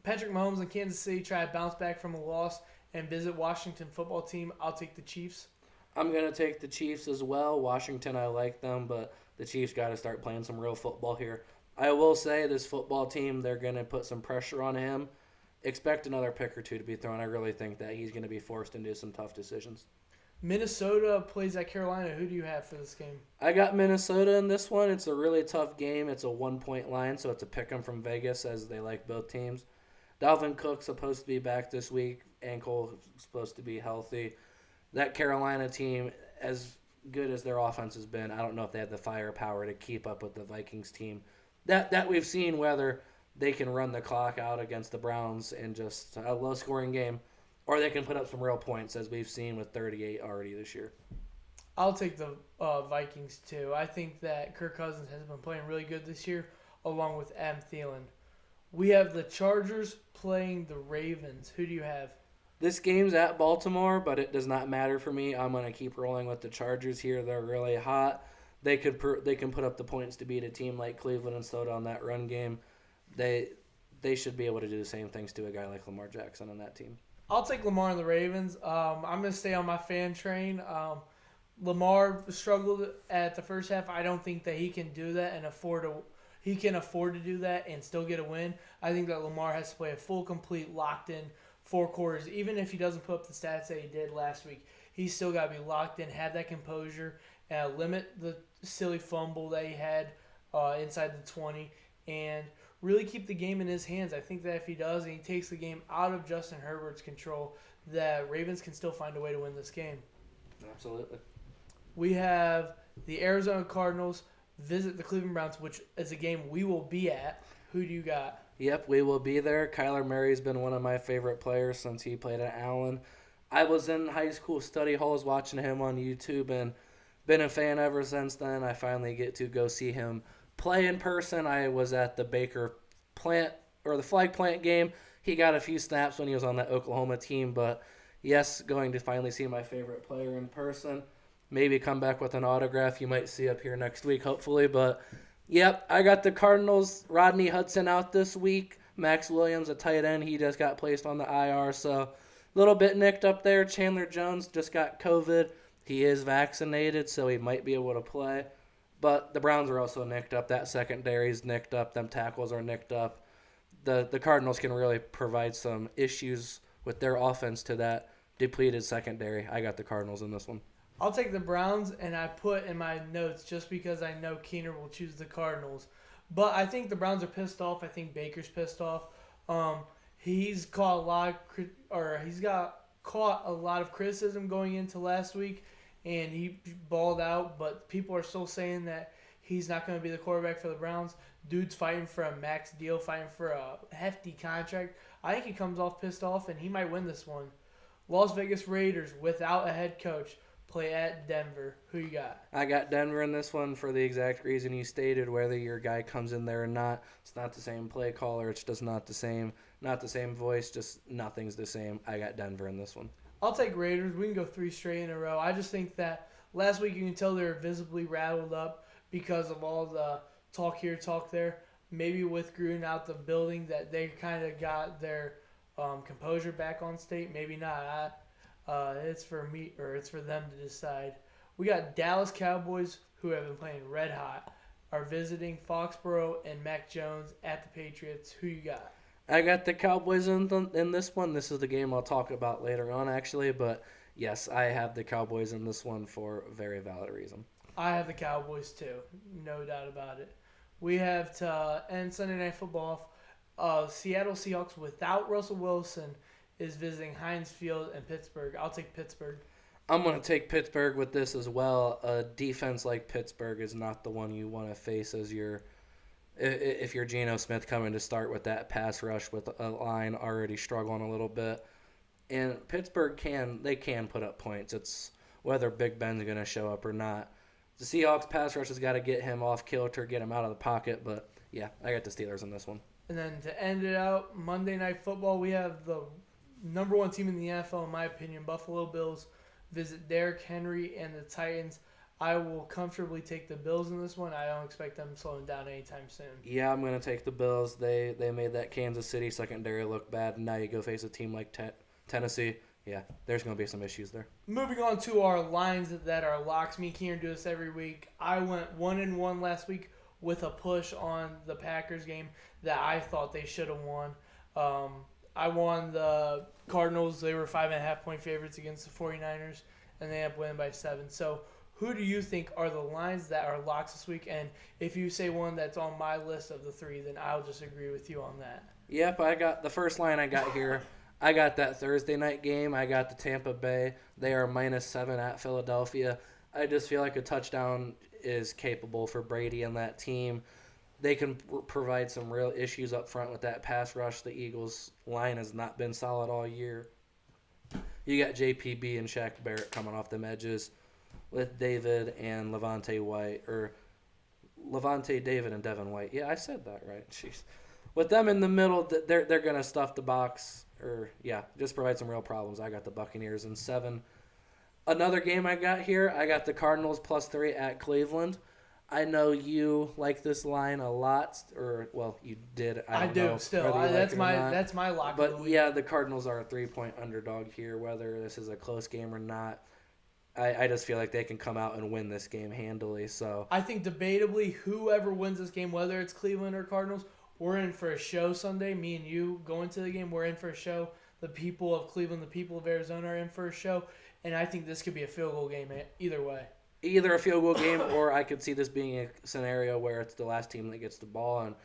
Patrick Mahomes and Kansas City try to bounce back from a loss and visit Washington football team. I'll take the Chiefs. I'm gonna take the Chiefs as well. Washington, I like them, but the Chiefs got to start playing some real football here. I will say this football team, they're gonna put some pressure on him. Expect another pick or two to be thrown. I really think that he's gonna be forced into some tough decisions. Minnesota plays at Carolina. Who do you have for this game? I got Minnesota in this one. It's a really tough game. It's a 1-point line, so it's a pick 'em from Vegas as they like both teams. Dalvin Cook's supposed to be back this week. Ankle supposed to be healthy. That Carolina team, as good as their offense has been, I don't know if they have the firepower to keep up with the Vikings team. That we've seen whether they can run the clock out against the Browns in just a low-scoring game, or they can put up some real points, as we've seen with 38 already this year. I'll take the Vikings, too. I think that Kirk Cousins has been playing really good this year, along with Adam Thielen. We have the Chargers playing the Ravens. Who do you have? This game's at Baltimore, but it does not matter for me. I'm gonna keep rolling with the Chargers here. They're really hot. They can put up the points to beat a team like Cleveland and slow down that run game. They they should be able to do the same things to a guy like Lamar Jackson on that team. I'll take Lamar and the Ravens. I'm going to stay on my fan train. Lamar struggled at the first half. I don't think that he can do that and he can afford to do that and still get a win. I think that Lamar has to play a full, complete, locked in 4 quarters. Even if he doesn't put up the stats that he did last week, he's still got to be locked in, have that composure, limit the silly fumble that he had inside the 20, and really keep the game in his hands. I think that if he does and he takes the game out of Justin Herbert's control, that Ravens can still find a way to win this game. Absolutely. We have the Arizona Cardinals visit the Cleveland Browns, which is a game we will be at. Who do you got? Yep, we will be there. Kyler Murray's been one of my favorite players since he played at Allen. I was in high school study halls watching him on YouTube and been a fan ever since then. I finally get to go see him play in person. I was at the Baker plant or the flag plant game. He got a few snaps when he was on that Oklahoma team, but yes, going to finally see my favorite player in person. Maybe come back with an autograph you might see up here next week, hopefully. But, yep, I got the Cardinals. Rodney Hudson out this week. Max Williams, a tight end, he just got placed on the IR. So, a little bit nicked up there. Chandler Jones just got COVID. He is vaccinated, so he might be able to play. But the Browns are also nicked up. That secondary's nicked up. Them tackles are nicked up. The Cardinals can really provide some issues with their offense to that depleted secondary. I got the Cardinals in this one. I'll take the Browns, and I put in my notes just because I know Keener will choose the Cardinals. But I think the Browns are pissed off. I think Baker's pissed off. He's caught a lot, he's got caught a lot of criticism going into last week, and he balled out. But people are still saying that he's not going to be the quarterback for the Browns. Dude's fighting for a max deal, fighting for a hefty contract. I think he comes off pissed off, and he might win this one. Las Vegas Raiders without a head coach play at Denver. Who you got? I got Denver in this one for the exact reason you stated. Whether your guy comes in there or not, it's not the same play caller. It's just not the same voice. Just nothing's the same. I got Denver in this one. I'll take Raiders. We can go 3 straight in a row. I just think that last week you can tell they were visibly rattled up because of all the talk here, talk there. Maybe with Gruden out the building, that they kind of got their composure back on state. Maybe not. It's for me, or it's for them to decide. We got Dallas Cowboys, who have been playing red hot, are visiting Foxborough and Mac Jones at the Patriots. Who you got? I got the Cowboys in this one. This is the game I'll talk about later on, actually. But yes, I have the Cowboys in this one for a very valid reason. I have the Cowboys too, no doubt about it. We have to end Sunday Night Football. Seattle Seahawks without Russell Wilson is visiting Heinz Field in Pittsburgh. I'll take Pittsburgh. I'm going to take Pittsburgh with this as well. A defense like Pittsburgh is not the one you want to face as if you're Geno Smith coming to start with that pass rush with a line already struggling a little bit. And Pittsburgh can put up points. It's whether Big Ben's going to show up or not. The Seahawks pass rush has got to get him off kilter, get him out of the pocket. But, yeah, I got the Steelers in this one. And then to end it out, Monday Night Football, we have the number 1 team in the NFL, in my opinion, Buffalo Bills, visit Derrick Henry and the Titans. I will comfortably take the Bills in this one. I don't expect them slowing down anytime soon. Yeah, I'm going to take the Bills. They made that Kansas City secondary look bad. Now you go face a team like Tennessee. Yeah, there's going to be some issues there. Moving on to our lines that are locks. Me and Keenan do this every week. I went 1-1 last week with a push on the Packers game that I thought they should have won. I won the Cardinals. They were 5.5-point favorites against the 49ers, and they ended up winning by 7. So who do you think are the lines that are locks this week? And if you say one that's on my list of the 3, then I'll just agree with you on that. Yep, I got the first line I got here. I got that Thursday night game. I got the Tampa Bay. They are -7 at Philadelphia. I just feel like a touchdown is capable for Brady and that team. They can provide some real issues up front with that pass rush. The Eagles' line has not been solid all year. You got JPB and Shaq Barrett coming off them edges with David and Levante White, or Levante David and Devin White. Yeah, I said that right. Jeez. With them in the middle, they're going to stuff the box just provide some real problems. I got the Buccaneers in 7. Another game I got here, I got the Cardinals +3 at Cleveland. I know you like this line a lot, you did. I don't do know still. whether you like it or not. That's my lock But of the week. yeah, the Cardinals are a 3-point underdog here, whether this is a close game or not. I just feel like they can come out and win this game handily. So I think debatably, whoever wins this game, whether it's Cleveland or Cardinals, we're in for a show Sunday. Me and you going to the game, we're in for a show. The people of Cleveland, the people of Arizona are in for a show. And I think this could be a field goal game either way. Either a field goal game, or I could see this being a scenario where it's the last team that gets the ball, and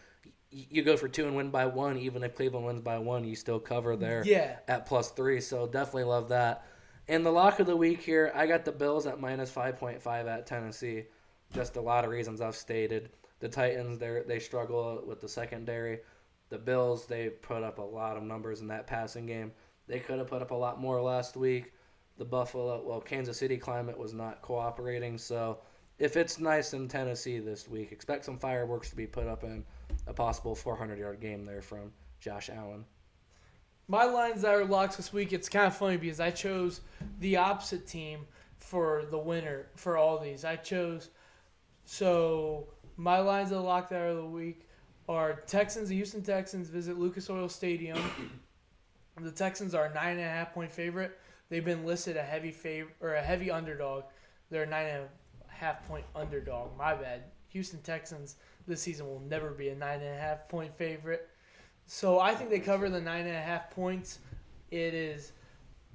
you go for 2 and win by 1. Even if Cleveland wins by 1, you still cover there at +3. So definitely love that. And the lock of the week here, I got the Bills at -5.5 at Tennessee. Just a lot of reasons I've stated. The Titans, they struggle with the secondary. The Bills, they put up a lot of numbers in that passing game. They could have put up a lot more last week. The Kansas City climate was not cooperating. So if it's nice in Tennessee this week, expect some fireworks to be put up in a possible 400-yard game there from Josh Allen. My lines that are locks this week, it's kind of funny because I chose the opposite team for the winner for all these. So my lines that are locked that are the week are the Houston Texans visit Lucas Oil Stadium. The Texans are a 9.5-point favorite. They've been listed a heavy underdog. They're a 9.5-point underdog. My bad. Houston Texans this season will never be a 9.5-point favorite. So I think they cover the 9.5 points. It is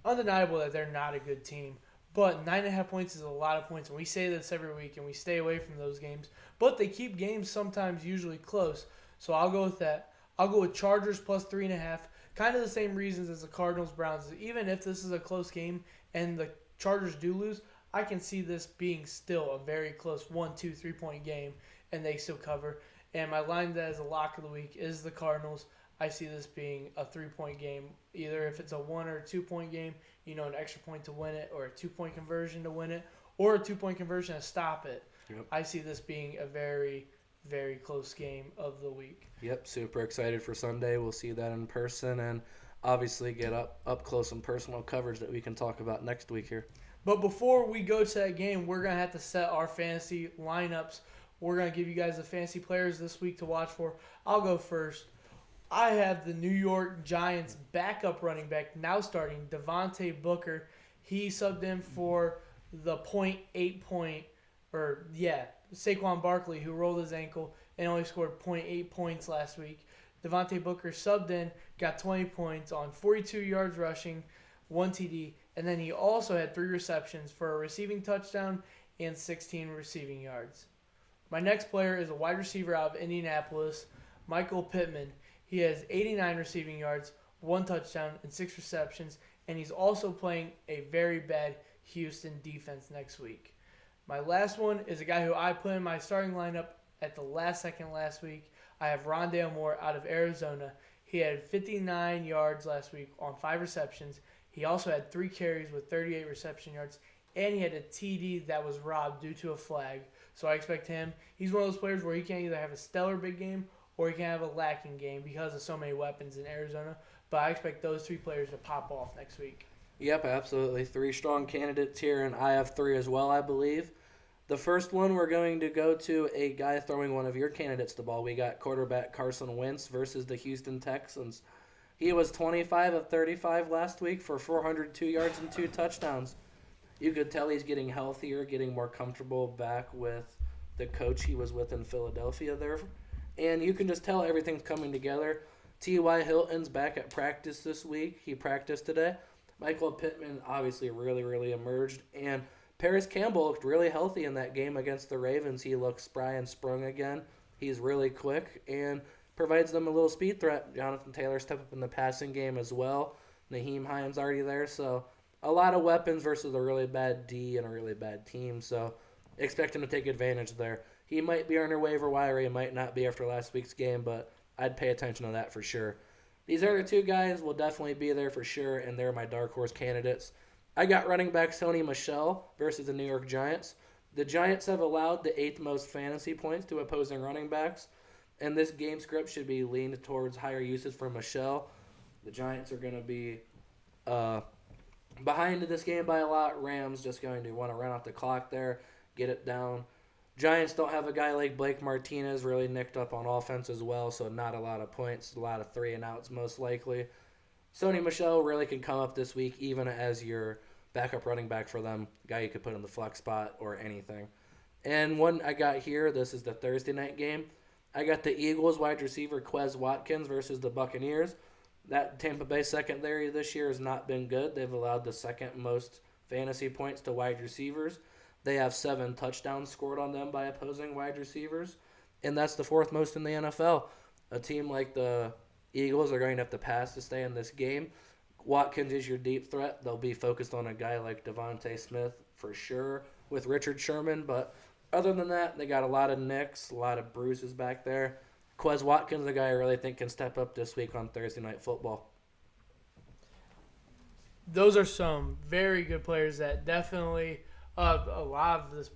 undeniable that they're not a good team. But 9.5 points is a lot of points. And we say this every week, and we stay away from those games. But they keep games sometimes usually close. So I'll go with that. I'll go with Chargers +3.5. Kind of the same reasons as the Cardinals-Browns. Even if this is a close game and the Chargers do lose, I can see this being still a very close 1, 2, 3-point game, and they still cover. And my line that is a lock of the week is the Cardinals. I see this being a 3-point game. Either if it's a 1 or 2-point game, an extra point to win it, or a 2-point conversion to win it, or a 2-point conversion to stop it. Yep. I see this being a very, very close game of the week. Yep, super excited for Sunday. We'll see that in person and obviously get up close and personal coverage that we can talk about next week here. But before we go to that game, we're going to have to set our fantasy lineups. We're going to give you guys the fantasy players this week to watch for. I'll go first. I have the New York Giants backup running back now starting, Devontae Booker. He subbed in for the Saquon Barkley, who rolled his ankle and only scored 0.8 points last week. Devontae Booker subbed in, got 20 points on 42 yards rushing, 1 TD, and then he also had 3 receptions for a receiving touchdown and 16 receiving yards. My next player is a wide receiver out of Indianapolis, Michael Pittman. He has 89 receiving yards, 1 touchdown, and 6 receptions, and he's also playing a very bad Houston defense next week. My last one is a guy who I put in my starting lineup at the last second last week. I have Rondale Moore out of Arizona. He had 59 yards last week on 5 receptions. He also had 3 carries with 38 reception yards, and he had a TD that was robbed due to a flag. So I expect him. He's one of those players where he can either have a stellar big game or he can have a lacking game because of so many weapons in Arizona. But I expect those 3 players to pop off next week. Yep, absolutely. 3 strong candidates here, and I have 3 as well, I believe. The first one, we're going to go to a guy throwing one of your candidates the ball. We got quarterback Carson Wentz versus the Houston Texans. He was 25 of 35 last week for 402 yards and 2 touchdowns. You could tell he's getting healthier, getting more comfortable back with the coach he was with in Philadelphia there. And you can just tell everything's coming together. T.Y. Hilton's back at practice this week. He practiced today. Michael Pittman obviously really, really emerged. And Paris Campbell looked really healthy in that game against the Ravens. He looks spry and sprung again. He's really quick and provides them a little speed threat. Jonathan Taylor stepped up in the passing game as well. Naheem Hines already there. So a lot of weapons versus a really bad D and a really bad team. So expect him to take advantage there. He might be on your waiver wire. He might not be after last week's game, but I'd pay attention to that for sure. These other 2 guys will definitely be there for sure, and they're my dark horse candidates. I got running back Sony Michel versus the New York Giants. The Giants have allowed the 8th most fantasy points to opposing running backs, and this game script should be leaned towards higher uses for Michel. The Giants are going to be behind in this game by a lot. Rams just going to want to run out the clock there, get it down. Giants don't have a guy like Blake Martinez, really nicked up on offense as well, so not a lot of points, a lot of 3-and-outs most likely. Sony Michel really can come up this week, even as your backup running back for them, guy you could put in the flex spot or anything. And one I got here, this is the Thursday night game. I got the Eagles wide receiver Quez Watkins versus the Buccaneers. That Tampa Bay secondary this year has not been good. They've allowed the second most fantasy points to wide receivers. They have 7 touchdowns scored on them by opposing wide receivers, and that's the 4th most in the NFL. A team like the Eagles are going to have to pass to stay in this game. Watkins is your deep threat. They'll be focused on a guy like Devontae Smith for sure with Richard Sherman, but other than that, they got a lot of nicks, a lot of bruises back there. Quez Watkins, the guy I really think can step up this week on Thursday Night Football. Those are some very good players that definitely a lot of this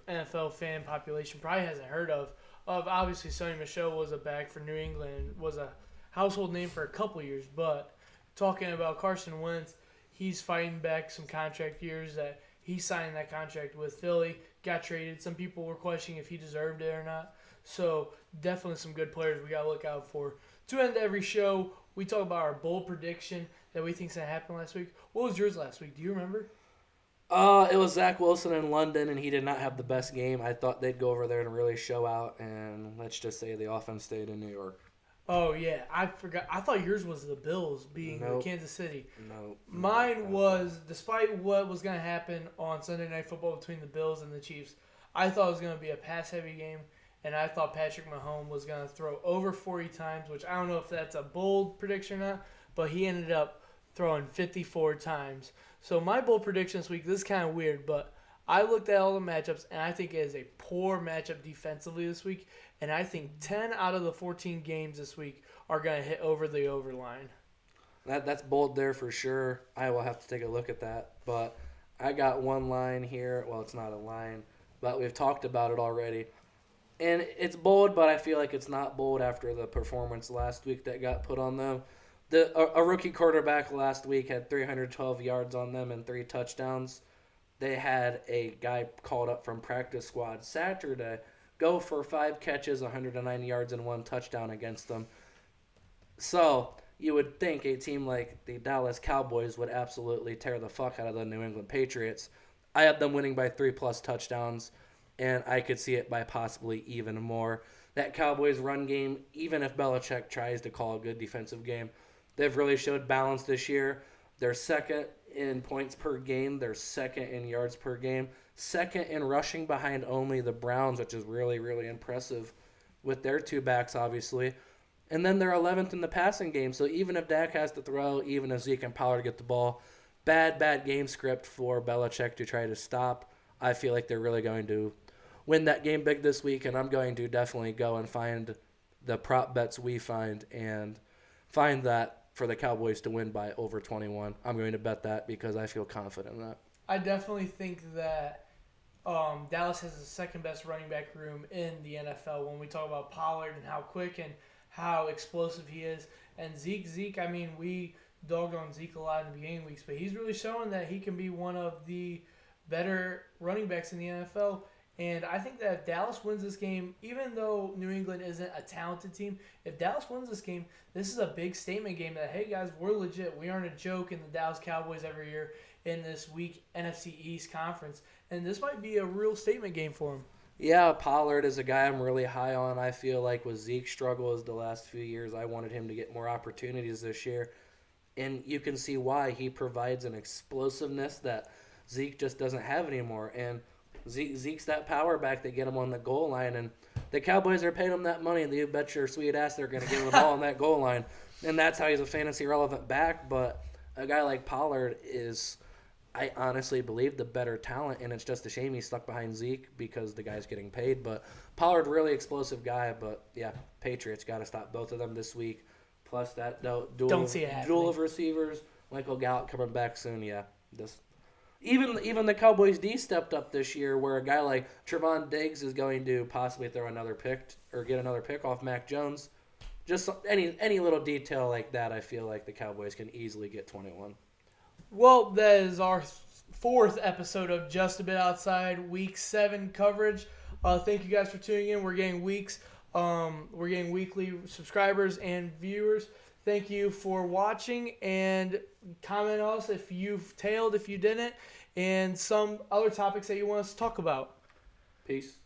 NFL fan population probably hasn't heard of. Obviously, Sony Michel was a back for New England, was a household name for a couple years. But talking about Carson Wentz, he's fighting back some contract years that he signed that contract with Philly, got traded. Some people were questioning if he deserved it or not. So definitely some good players we got to look out for. To end every show, we talk about our bold prediction that we think's going to happen last week. What was yours last week? Do you remember? It was Zach Wilson in London, and he did not have the best game. I thought they'd go over there and really show out, and let's just say the offense stayed in New York. Oh, yeah. I forgot. I thought yours was the Bills being Nope. Kansas City. No. Mine was, despite what was going to happen on Sunday Night Football between the Bills and the Chiefs, I thought it was going to be a pass-heavy game, and I thought Patrick Mahomes was going to throw over 40 times, which I don't know if that's a bold prediction or not, but he ended up throwing 54 times. So my bold prediction this week, this is kind of weird, but I looked at all the matchups, and I think it is a poor matchup defensively this week, and I think 10 out of the 14 games this week are going to hit over the over line. That's bold there for sure. I will have to take a look at that. But I got one line here. Well, it's not a line, but we've talked about it already. And it's bold, but I feel like it's not bold after the performance last week that got put on them. A rookie quarterback last week had 312 yards on them and 3 touchdowns. They had a guy called up from practice squad Saturday go for 5 catches, 109 yards, and 1 touchdown against them. So you would think a team like the Dallas Cowboys would absolutely tear the fuck out of the New England Patriots. I had them winning by 3+ touchdowns, and I could see it by possibly even more. That Cowboys run game, even if Belichick tries to call a good defensive game, they've really showed balance this year. They're second in points per game. They're second in yards per game. Second in rushing behind only the Browns, which is really, really impressive with their 2 backs, obviously. And then they're 11th in the passing game. So even if Dak has to throw, even if Zeke and Pollard get the ball, bad game script for Belichick to try to stop. I feel like they're really going to win that game big this week, and I'm going to definitely go and find the prop bets we find and find that for the Cowboys to win by over 21. I'm going to bet that because I feel confident in that. I definitely think that Dallas has the second best running back room in the NFL when we talk about Pollard and how quick and how explosive he is. And Zeke, I mean, we dogged on Zeke a lot in the beginning weeks, but he's really showing that he can be one of the better running backs in the NFL. And I think that if Dallas wins this game, even though New England isn't a talented team, if Dallas wins this game, this is a big statement game that, hey, guys, we're legit. We aren't a joke in the Dallas Cowboys every year in this weak NFC East conference. And this might be a real statement game for him. Yeah, Pollard is a guy I'm really high on. I feel like with Zeke's struggles the last few years, I wanted him to get more opportunities this year. And you can see why. He provides an explosiveness that Zeke just doesn't have anymore. And Zeke's that power back that get him on the goal line. And the Cowboys are paying him that money, and you bet your sweet ass they're going to give him the ball on that goal line. And that's how he's a fantasy relevant back. But a guy like Pollard is, I honestly believe, the better talent, and it's just a shame he's stuck behind Zeke because the guy's getting paid. But Pollard, really explosive guy. But, yeah, Patriots got to stop both of them this week. Plus that duel of receivers, Michael Gallup coming back soon. Yeah, even the Cowboys D stepped up this year, where a guy like Trevon Diggs is going to possibly throw another pick or get another pick off Mac Jones. just any little detail like that, I feel like the Cowboys can easily get 21. Well, that is our fourth episode of Just a Bit Outside Week 7 coverage. Thank you guys for tuning in. We're getting weekly subscribers and viewers. Thank you for watching, and comment on us if you've tailed, if you didn't, and some other topics that you want us to talk about. Peace.